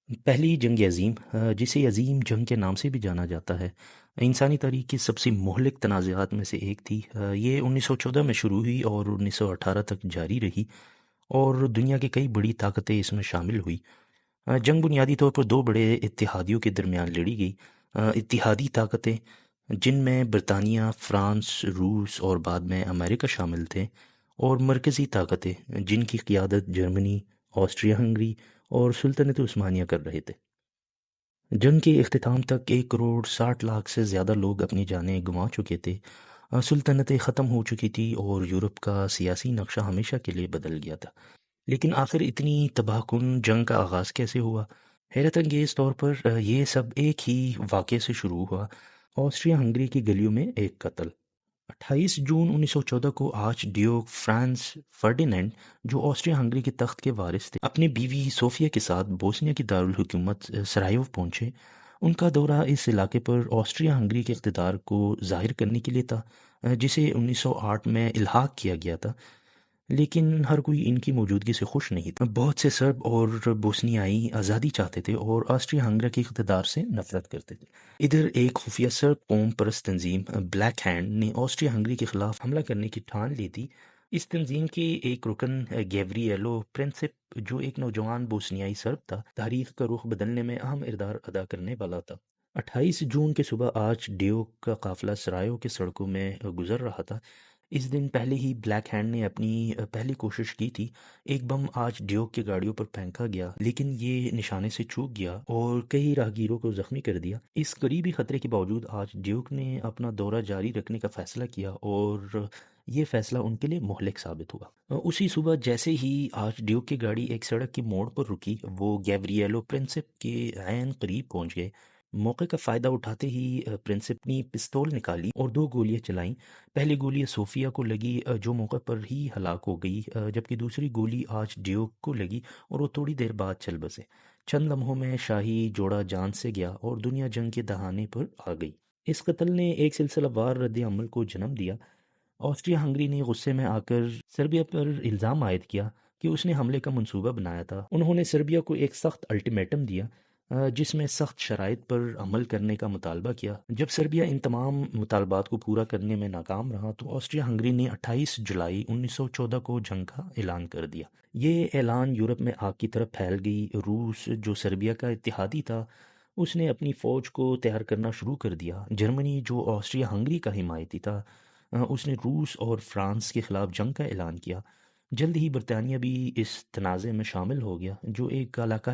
پہلی جنگ عظیم جسے عظیم جنگ کے نام سے بھی جانا جاتا ہے، انسانی تاریخ کی سب سے مہلک تنازعات میں سے ایک تھی۔ یہ 1914 میں شروع ہوئی اور 1918 تک جاری رہی، اور دنیا کی کئی بڑی طاقتیں اس میں شامل ہوئی۔ جنگ بنیادی طور پر دو بڑے اتحادیوں کے درمیان لڑی گئی۔ اتحادی طاقتیں جن میں برطانیہ، فرانس، روس اور بعد میں امریکہ شامل تھے، اور مرکزی طاقتیں جن کی قیادت جرمنی، آسٹریا ہنگری اور سلطنت عثمانیہ کر رہے تھے۔ جنگ کے اختتام تک 1,60,60,000 سے زیادہ لوگ اپنی جانیں گنوا چکے تھے۔ سلطنتیں ختم ہو چکی تھی اور یورپ کا سیاسی نقشہ ہمیشہ کے لیے بدل گیا تھا۔ لیکن آخر اتنی تباہ کن جنگ کا آغاز کیسے ہوا؟ حیرت انگیز طور پر یہ سب ایک ہی واقعے سے شروع ہوا: آسٹریا ہنگری کی گلیوں میں ایک قتل۔ 28 جون 1914 کو آرچ ڈیوک فرانز فرڈینینڈ، جو آسٹریا ہنگری کے تخت کے وارث تھے، اپنی بیوی صوفیا کے ساتھ بوسنیا کی دارالحکومت سرائیو پہنچے۔ ان کا دورہ اس علاقے پر آسٹریا ہنگری کے اقتدار کو ظاہر کرنے کے لیے تھا، جسے 1908 میں الحاق کیا گیا تھا۔ لیکن ہر کوئی ان کی موجودگی سے خوش نہیں تھا۔ بہت سے سرب اور بوسنیائی آزادی چاہتے تھے اور آسٹریا ہنگری کے اقتدار سے نفرت کرتے تھے۔ ادھر ایک خفیہ سرب قوم پرست تنظیم بلیک ہینڈ نے آسٹریا ہنگری کے خلاف حملہ کرنے کی ٹھان لی تھی۔ اس تنظیم کے ایک رکن گیوریلو پرنسپ، جو ایک نوجوان بوسنیائی سرب تھا، تاریخ کا رخ بدلنے میں اہم کردار ادا کرنے والا تھا۔ 28 جون کے صبح آرچ ڈیوک کا قافلہ سرائیو کی سڑکوں میں گزر رہا تھا۔ اس دن پہلے ہی بلیک ہینڈ نے اپنی پہلی کوشش کی تھی۔ ایک بم آرچ ڈیوک کے گاڑیوں پر پھینکا گیا، لیکن یہ نشانے سے چوک گیا اور کئی راہگیروں کو زخمی کر دیا۔ اس قریبی خطرے کے باوجود آرچ ڈیوک نے اپنا دورہ جاری رکھنے کا فیصلہ کیا، اور یہ فیصلہ ان کے لیے مہلک ثابت ہوا۔ اسی صبح جیسے ہی آرچ ڈیوک کی گاڑی ایک سڑک کے موڑ پر رکی، وہ گیوریلو پرنسپ کے عین قریب پہنچ گئے۔ موقع کا فائدہ اٹھاتے ہی پرنسپ نے پستول نکالی اور دو گولیاں چلائیں۔ پہلی گولی صوفیا کو لگی، جو موقع پر ہی ہلاک ہو گئی، جبکہ دوسری گولی آرچ ڈیوک کو لگی اور وہ تھوڑی دیر بعد چل بسے۔ چند لمحوں میں شاہی جوڑا جان سے گیا اور دنیا جنگ کے دہانے پر آ گئی۔ اس قتل نے ایک سلسلہ وار رد عمل کو جنم دیا۔ آسٹریا ہنگری نے غصے میں آ کر سربیا پر الزام عائد کیا کہ اس نے حملے کا منصوبہ بنایا تھا۔ انہوں نے سربیا کو ایک سخت الٹیمیٹم دیا، جس میں سخت شرائط پر عمل کرنے کا مطالبہ کیا۔ جب سربیا ان تمام مطالبات کو پورا کرنے میں ناکام رہا تو آسٹریا ہنگری نے 28 جولائی 1914 کو جنگ کا اعلان کر دیا۔ یہ اعلان یورپ میں آگ کی طرح پھیل گئی۔ روس، جو سربیا کا اتحادی تھا، اس نے اپنی فوج کو تیار کرنا شروع کر دیا۔ جرمنی، جو آسٹریا ہنگری کا حمایتی تھا، اس نے روس اور فرانس کے خلاف جنگ کا اعلان کیا۔ جلد ہی برطانیہ بھی اس تنازع میں شامل ہو گیا، جو ایک علاقائی